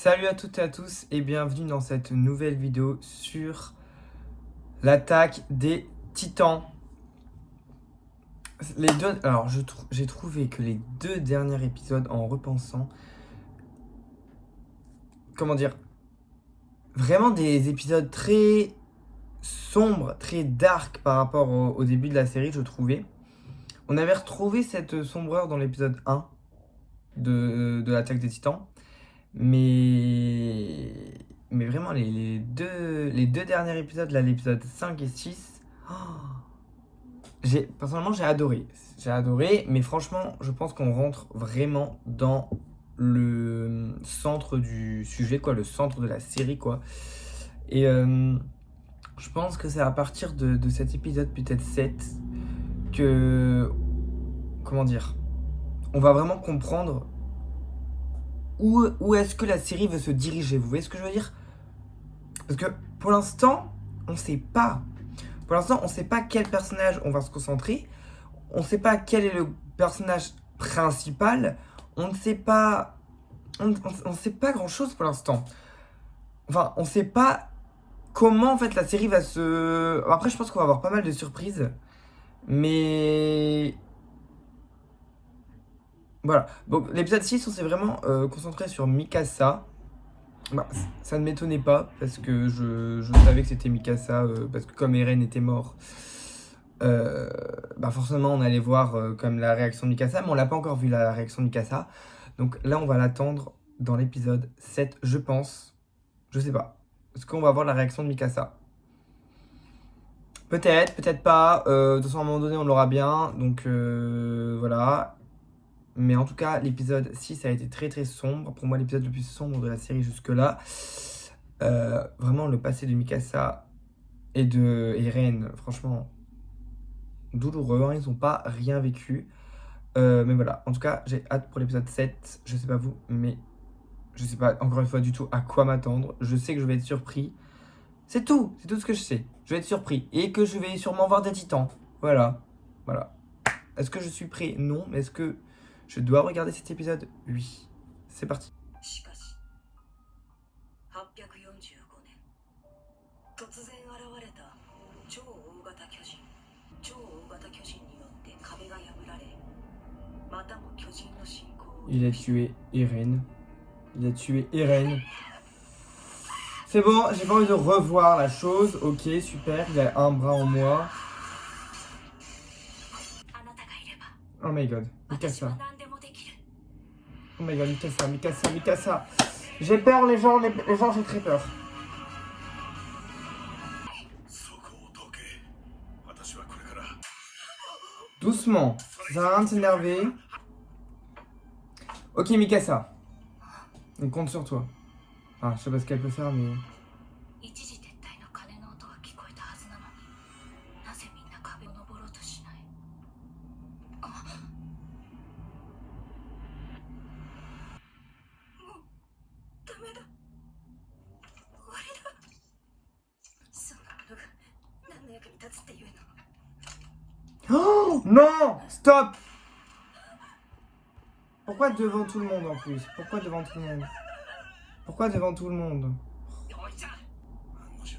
Salut à toutes et à tous et bienvenue dans cette nouvelle vidéo sur l'attaque des Titans. Alors j'ai trouvé que les deux derniers épisodes, en repensant, comment dire, vraiment des épisodes très sombres, très dark par rapport au début de la série, je trouvais. On avait retrouvé cette sombreur dans l'épisode 1 de l'attaque des Titans. Mais vraiment, les deux derniers épisodes, là, l'épisode 5 et 6, personnellement, j'ai adoré. J'ai adoré, mais franchement, je pense qu'on rentre vraiment dans le centre du sujet, quoi, le centre de la série, quoi. Et je pense que c'est à partir de cet épisode, peut-être 7, que, comment dire, on va vraiment comprendre où est-ce que la série veut se diriger. Vous voyez ce que je veux dire? Parce que pour l'instant, on sait pas. Pour l'instant, on sait pas quel personnage on va se concentrer. On sait pas quel est le personnage principal. On ne sait pas. On sait pas grand chose pour l'instant. Enfin, on sait pas comment en fait la série va se. Après, je pense qu'on va avoir pas mal de surprises. Mais. Voilà. Donc, l'épisode 6, on s'est vraiment concentré sur Mikasa. Bah, ça ne m'étonnait pas parce que je savais que c'était Mikasa parce que comme Eren était mort, bah forcément on allait voir comme la réaction de Mikasa, mais on l'a pas encore vu la réaction de Mikasa. Donc là on va l'attendre dans l'épisode 7, je pense. Je sais pas. Est-ce qu'on va voir la réaction de Mikasa? Peut-être, peut-être pas. De toute façon à un moment donné on l'aura bien. Donc voilà. Mais en tout cas, l'épisode 6 a été très très sombre. Pour moi, l'épisode le plus sombre de la série jusque-là. Vraiment, le passé de Mikasa et de Eren, franchement, douloureux. Hein, ils n'ont pas rien vécu. Mais voilà, en tout cas, j'ai hâte pour l'épisode 7. Je sais pas vous, mais je sais pas encore une fois du tout à quoi m'attendre. Je sais que je vais être surpris. C'est tout ce que je sais. Je vais être surpris. Et que je vais sûrement voir des titans. Voilà. Voilà. Est-ce que je suis prêt? Non. Mais est-ce que je dois regarder cet épisode? Oui. C'est parti. しかし845年突然現れた超大型巨人によって壁が破られまたも巨人の進行を Il a tué Eren. Il a tué Eren. C'est bon, j'ai pas envie de revoir la chose. Ok, super. Il a un bras en moi. あなたがいれば Oh my god. 私は Mikasa. 何でもできる Oh my god, Mikasa. J'ai peur, les gens, j'ai très peur. そこをどけ。私はこれから Doucement. Ça sert à rien de s'énerver. Ok, Mikasa. On compte sur toi. Ah, je sais pas ce qu'elle peut faire, mais. 一時撤退の鐘の音が聞こえたはずなのになぜみんな壁を登ろうとしないあもうダメだ終わりだそんなものが何の役に立つっていうの Oh non! Stop! Pourquoi devant tout le monde en plus? Pourquoi devant tout le monde? Pourquoi devant tout le monde? おいちゃん案の定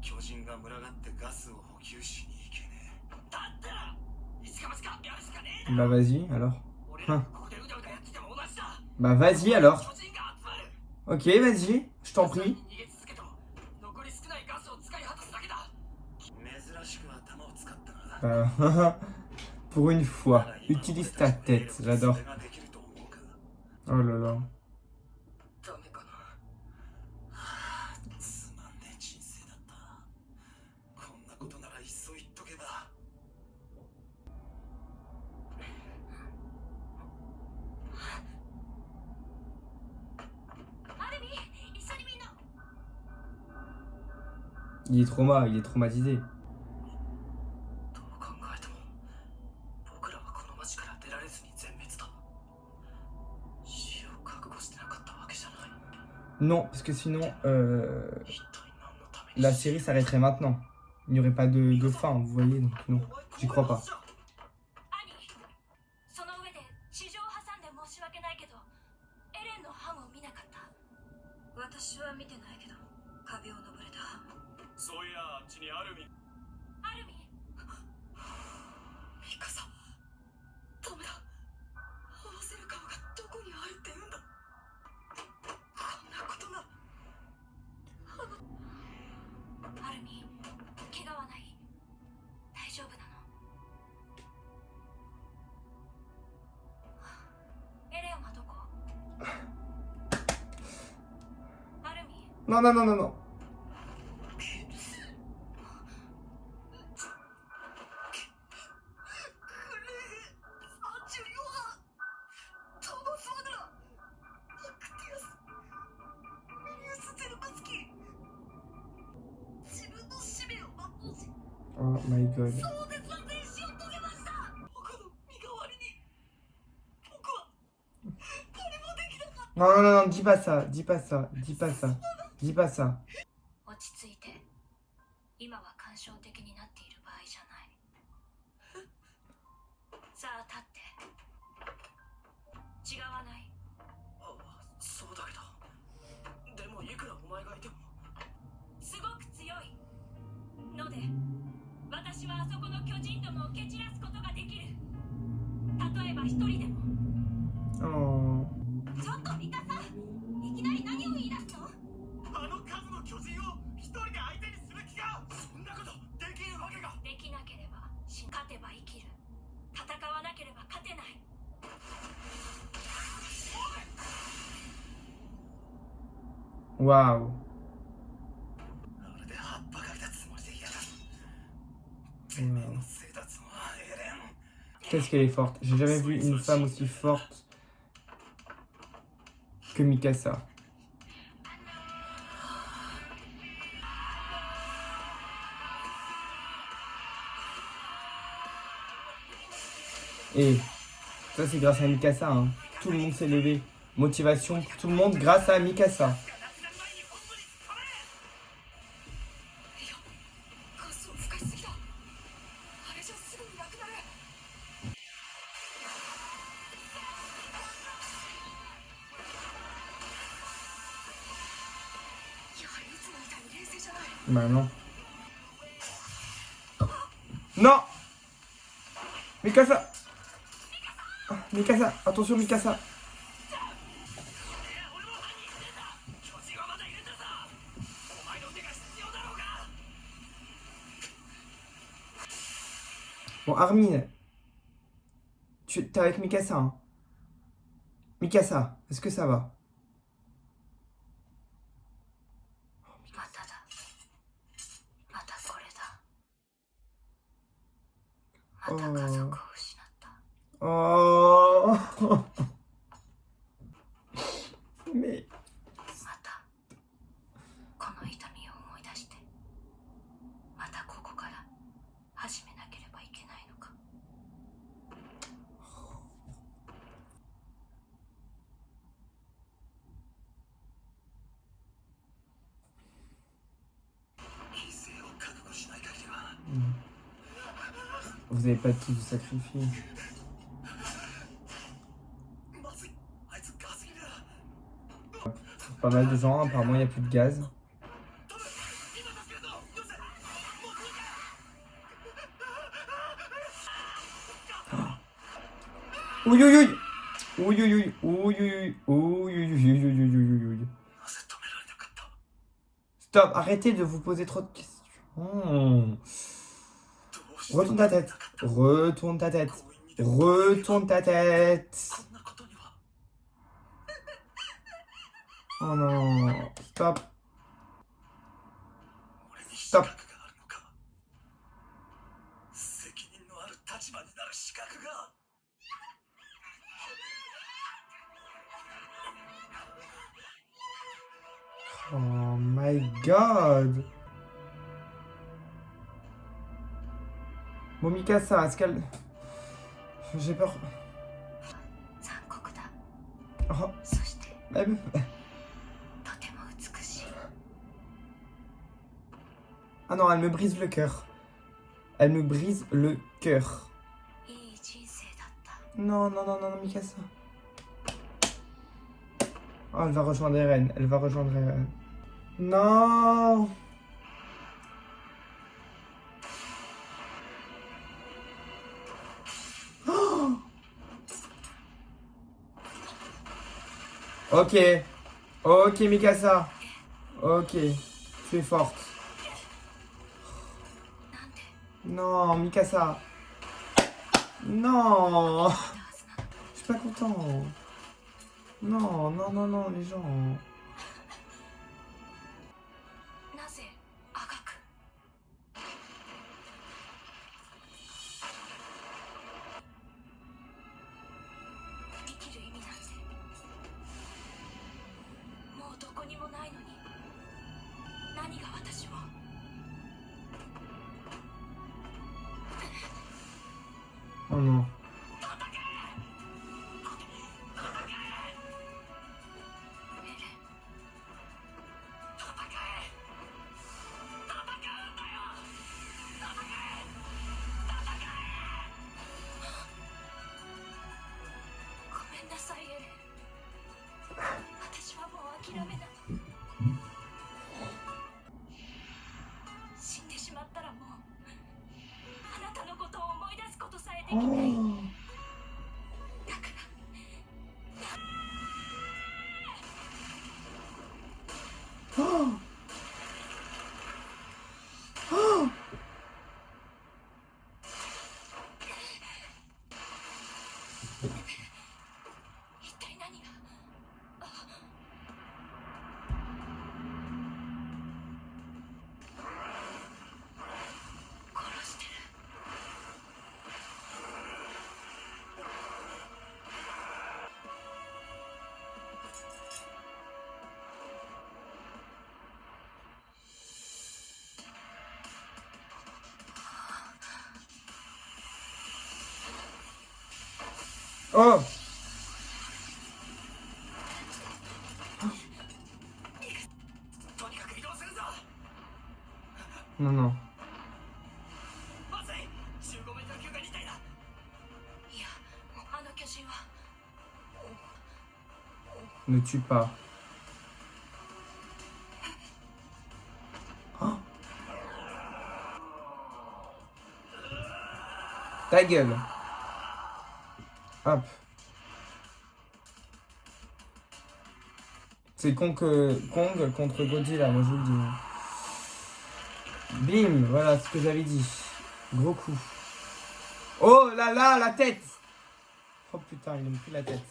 巨人が群がってガスを補給しに行けねだったら一か八かやるしかねえ Bah vas-y alors. 俺らがここでうだうだやってても同じだ Bah vas-y alors. 巨人が集まる Ok, vas-y, je t'en prie. 逃げ続けと残り少ないガスを使い果たすだけだ珍しく頭を使ったな Pour une fois, utilise ta tête, j'adore. それができると思うか Oh là là. ダメかなつまんねえ人生だったこんなことならいっそ言っとけば アルミ一緒にみんな Il est traumatisé. どう考えても僕らはこの町から出られずに全滅だ死を覚悟してなかったわけじゃない Non, parce que sinon, 一体何のために la série s'arrêterait maintenant. Il n'y aurait pas de fin, vous voyez, donc non, j'y crois pas. 兄その上で地上を挟んで申し訳ないけどエレンの班を見なかった私は見てないけど壁を登れた。そういやあっちにアルミン。アルミン。ミカサ、ダメだ。合わせる顔がどこにあるって言うんだ。こんなことが。アルミン、怪我はない？大丈夫なの？エレンはどこ？アルミン。 Non, non, non, non, non. 自分の使命を全うし、 Oh my god. 壮絶な前進を遂げました。僕の身代わりに僕は何もできなかった。 Non, non, non, non, dis pas ça, dis pas ça, dis pas ça, dis pas ça. 落ち着いて。今は感傷的になっている場合じゃない。さあ立って。違わない？あ、そうだけど。でもいくらお前がいても。すごく強いので、私はあそこの巨人どもを蹴散らすことができる。例えば一人でも。 Oh. ちょっとミカさん、いきなり何を言い出すの？あの数の巨人を一人で相手にする気が。そんなことできるわけが。できなければ勝てば生きる。戦わなければ勝てない。 Waouh. あれで葉っぱがいたつもりでいやがる。てめえのせいだぞ、エレン。 Qu'est-ce qu'elle est forte. J'ai jamais vu une femme aussi forte que Mikasa. Et ça c'est grâce à Mikasa, hein. Tout le monde s'est levé. Motivation pour tout le monde grâce à Mikasa. ガスを吹かしすぎだ。あれじゃすぐになくなる。やはりいつもみたいに冷静じゃない。 Bah non. Non Mikasa Ah, Mikasa, attention Mikasa. 巨人はまだいるんだぞ。お前の手が必要だろうが。 Bon, Armin, t'es avec Mikasa, hein. Mikasa, est-ce que ça va? まただ。またこれだ。また家族を失った。 Oh Mais... またこの痛みを思い出して、またここから始めなければいけないのか。 犠牲を覚悟しない限りは。 Vous avez pas tout sacrifié. まずい、あいつガス切れだ。 Pas mal de gens, apparemment il n'y a plus de gaz. 今助けるぞ。よせ。もう来るか。 Ouïe ouïe ouïe Ouïe ouïe ouïe Ouïe ouïe ouïe Ouïe ouïe ouïe ouïe ouïe. なぜ止められなかった。 Stop, arrêtez de vous poser trop de questions. どうして Retourne ta tête. Retourne ta tête. Retourne ta tête. こんなことには。 Oh non. Stop. 俺に資格があるのか。責任のある立場になる資格が。 Oh my god. Bon, Mikasa, est-ce qu'elle... J'ai peur. 残酷だ。 Oh, そして même... とても美しい。 Ah non, elle me brise le cœur. Elle me brise le cœur. いい人生だった。 Non, non, non, non, non, Mikasa. Oh, elle va rejoindre Eren. Elle va rejoindre Eren. Non. Oh. Ok. Ok, Mikasa. Ok. Tu es forte. Non, Mikasa. Non. Je suis pas content. Non, non, non, non, les gens. なぜあがく生きる意味なんてもうどこにもないのに何が私をOh non. Oh. Oh. Oh. 一体何が殺してる Oh. Non, non. いやあの巨人は Ne tue pas. Oh. Ta gueule. Hop. C'est Kong contre Godzilla, moi je vous le dis. Bim, voilà ce que j'avais dit. Gros coup. Oh là là, la tête. Oh putain, il a pris la tête.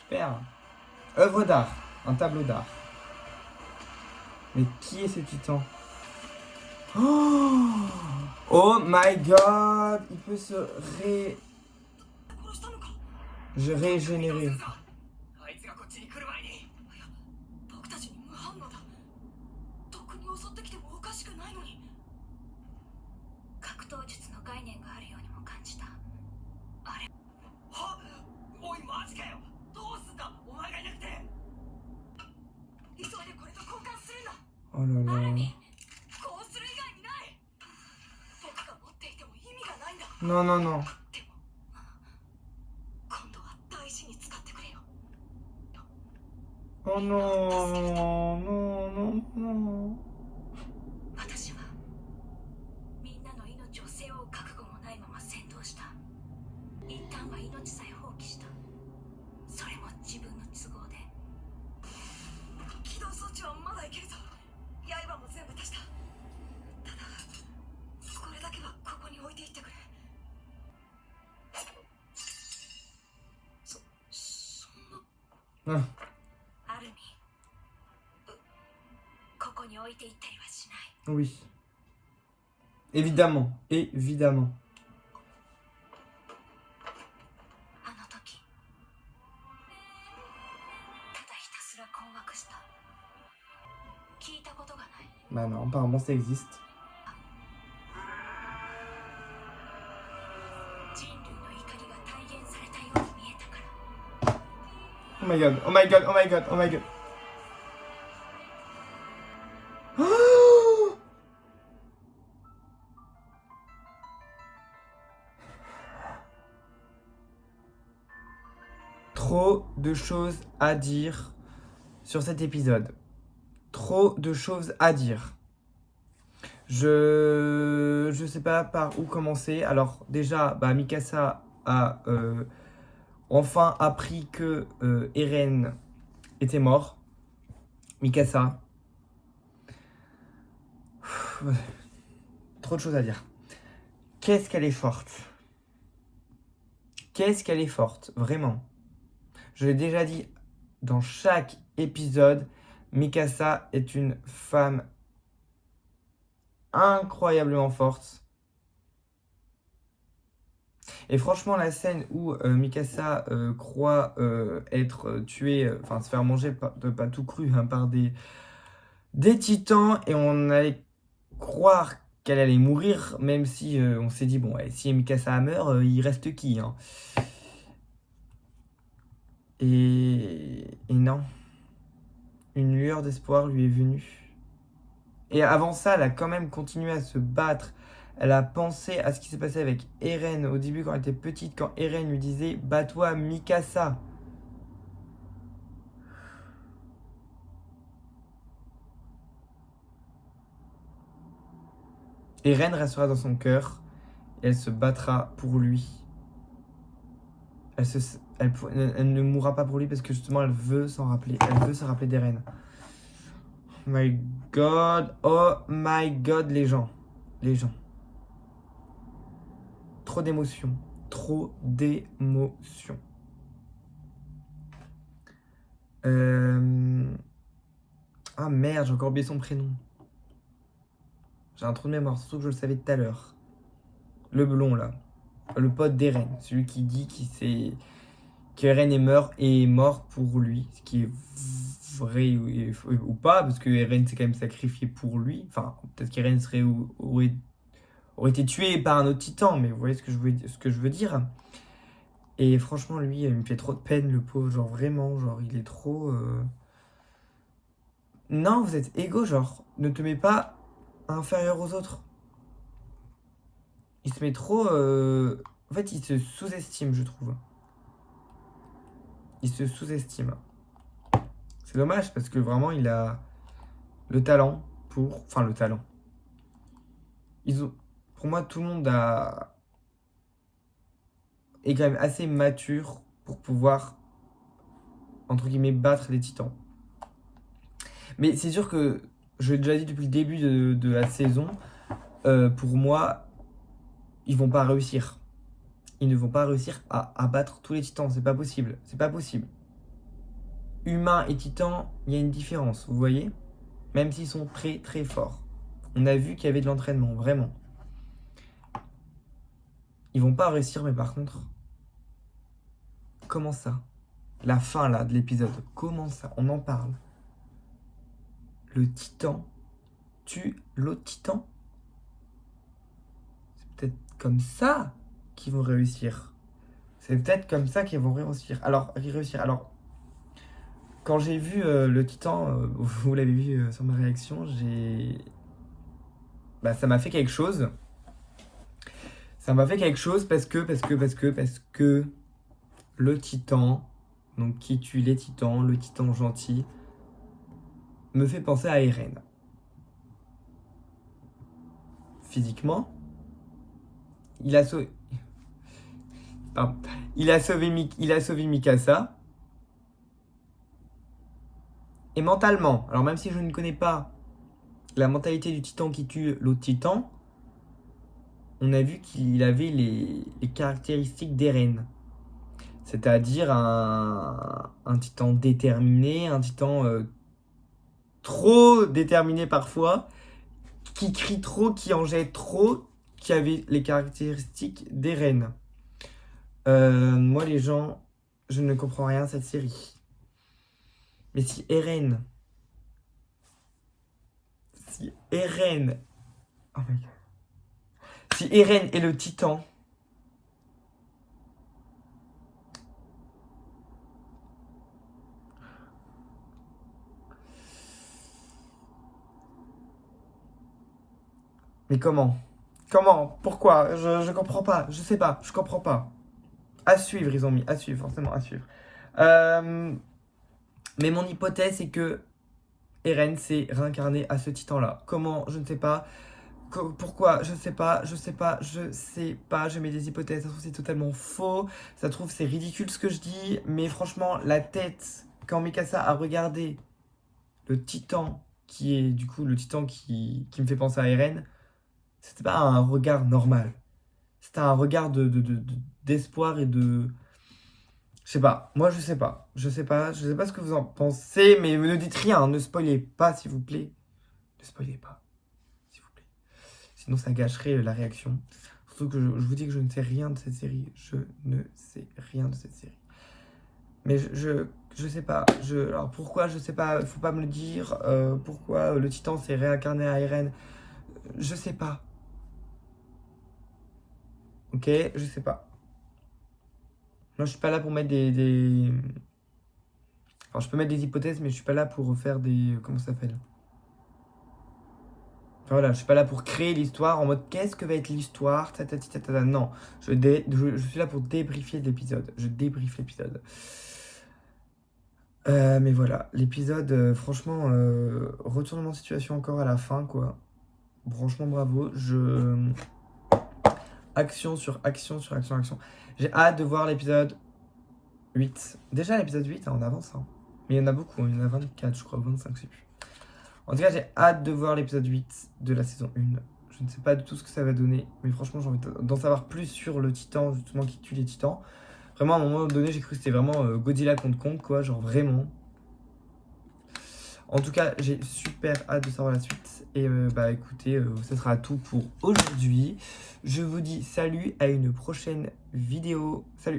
Super. Œuvre d'art. Un tableau d'art. Mais qui est ce titan? Oh, oh my god. Il peut se régénérer. あいつがこっちに来る前に僕たちに無反応だとっくに襲ってきてもおかしくないのに格闘術の概念があるようにも感じたあれはおいマジかよどうすんだお前がいなくて急いでこれと交換するんだ Oh là アル là. ミこうする以外にない僕が持っていても意味がないんだ Non, non, non. でも今度は大事に使ってくれよ Oh non, non, non, non. 私はみんなの命を背負う覚悟もないまま戦闘した一旦は命さえ放棄したそれも自分の都合で起動装置はまだいけるぞ刃も全部足したただこれだけはここに置いていってくれそんな Ah, アルミここに置いていったりはしない oui. Évidemment, évidemment. あの時ただひたすら困惑した聞いたことがない Bah non, apparemment ça existe. 人類の怒りが体現されたように見えたから Oh my god, oh my god, oh my god, oh my god. Oh. Trop de choses à dire sur cet épisode. Trop de choses à dire. Je sais pas par où commencer. Alors déjà, Mikasa a enfin appris que Eren était mort. Mikasa. Trop de choses à dire. Qu'est-ce qu'elle est forte. Qu'est-ce qu'elle est forte, vraiment. Je l'ai déjà dit dans chaque épisode, Mikasa est une femme incroyablement forte. Et franchement, la scène où Mikasa croit être tuée, enfin se faire manger pas tout cru par des titans, et on allait croire qu'elle allait mourir, même si on s'est dit, bon, ouais, si Mikasa meurt, il reste qui, hein. Et non, une lueur d'espoir lui est venue. Et avant ça, elle a quand même continué à se battre. Elle a pensé à ce qui s'est passé avec Eren au début quand elle était petite, quand Eren lui disait « Bats-toi, Mikasa !» Eren restera dans son cœur et elle se battra pour lui. Elle ne mourra pas pour lui parce que justement elle veut s'en rappeler. Elle veut se rappeler d'Eren. Oh my god, les gens. Les gens. Trop d'émotions. Trop d'émotions. Ah merde, j'ai encore oublié son prénom. J'ai un trou de mémoire, surtout que je le savais tout à l'heure. Le blond là. Le pote d'Eren. Celui qui dit qu'Eren est mort pour lui. Ce qui est vrai ou pas, parce que Eren s'est quand même sacrifié pour lui. Enfin, peut-être qu'Eren aurait été tué par un autre titan, mais vous voyez ce que je veux dire. Et franchement, lui, il me fait trop de peine, le pauvre. Genre, vraiment, genre, il est trop... Non, vous êtes égaux, genre. Ne te mets pas inférieur aux autres. Il se met trop... En fait, il se sous-estime, je trouve. Il se sous-estime. C'est dommage, parce que vraiment, il a le talent pour... Enfin, le talent. Pour moi, tout le monde est quand même assez mature pour pouvoir, entre guillemets, battre les titans. Mais c'est sûr que, je l'ai déjà dit depuis le début de la saison, pour moi, ils vont pas réussir. Ils ne vont pas réussir à battre tous les titans. C'est pas possible. C'est pas possible. Humains et titans, il y a une différence, vous voyez? Même s'ils sont très très forts. On a vu qu'il y avait de l'entraînement, vraiment. Ils vont pas réussir, mais par contre... Comment ça? La fin là de l'épisode, comment ça? On en parle. Le titan tue l'autre titan? C'est peut-être comme ça qu'ils vont réussir. C'est peut-être comme ça qu'ils vont réussir. Alors, quand j'ai vu le titan, vous l'avez vu sur ma réaction, ça m'a fait quelque chose. Ça m'a fait quelque chose parce que le titan, donc qui tue les titans, le titan gentil, me fait penser à Eren. Physiquement, il a sauvé Mikasa. Et mentalement, alors même si je ne connais pas la mentalité du titan qui tue l'autre titan, on a vu qu'il avait les caractéristiques d'Eren. C'est-à-dire un titan déterminé, un titan trop déterminé parfois, qui crie trop, qui en jette trop, qui avait les caractéristiques d'Eren. Moi, les gens, je ne comprends rien à cette série. Mais si Eren... Oh my god. Si Eren est le titan... Mais comment? Pourquoi? Je comprends pas. Je sais pas. Je comprends pas. À suivre, ils ont mis. À suivre, forcément, à suivre. Mais mon hypothèse, c'est que Eren s'est réincarné à ce titan-là. Comment? Je ne sais pas. Pourquoi? Je sais pas. Je mets des hypothèses. Ça se trouve, c'est totalement faux. Ça se trouve, c'est ridicule ce que je dis. Mais franchement, la tête, quand Mikasa a regardé le titan, qui est du coup le titan qui me fait penser à Eren, c'était pas un regard normal. C'était un regard d'espoir et de... Je sais pas. Moi, je sais pas. Je sais pas ce que vous en pensez. Mais ne dites rien. Ne spoilez pas, s'il vous plaît. Ne spoilez pas. S'il vous plaît. Sinon, ça gâcherait la réaction. Surtout que je vous dis que je ne sais rien de cette série. Je ne sais rien de cette série. Mais je sais pas. Alors pourquoi, je sais pas. Faut pas me le dire. Pourquoi le titan s'est réincarné à Eren. Je sais pas. Ok, je sais pas. Moi, je suis pas là pour mettre des... Enfin, je peux mettre des hypothèses, mais je suis pas là pour faire des... Comment ça s'appelle? Enfin, voilà, je suis pas là pour créer l'histoire en mode qu'est-ce que va être l'histoire, non, je suis là pour débriefer l'épisode. Je débriefe l'épisode. Mais voilà, l'épisode, franchement, retournement de situation encore à la fin, quoi. Franchement, bravo. Action sur action sur action, action. J'ai hâte de voir l'épisode 8. Déjà, l'épisode 8, on avance. Hein. Mais il y en a beaucoup, il y en a 24, je crois, 25, je sais plus. En tout cas, j'ai hâte de voir l'épisode 8 de la saison 1. Je ne sais pas du tout ce que ça va donner, mais franchement, j'ai envie d'en savoir plus sur le titan, justement, qui tue les titans. Vraiment, à un moment donné, j'ai cru que c'était vraiment Godzilla contre Kong, quoi, genre vraiment. En tout cas, j'ai super hâte de savoir la suite. Et bah écoutez, ce sera tout pour aujourd'hui. Je vous dis salut, à une prochaine vidéo. Salut!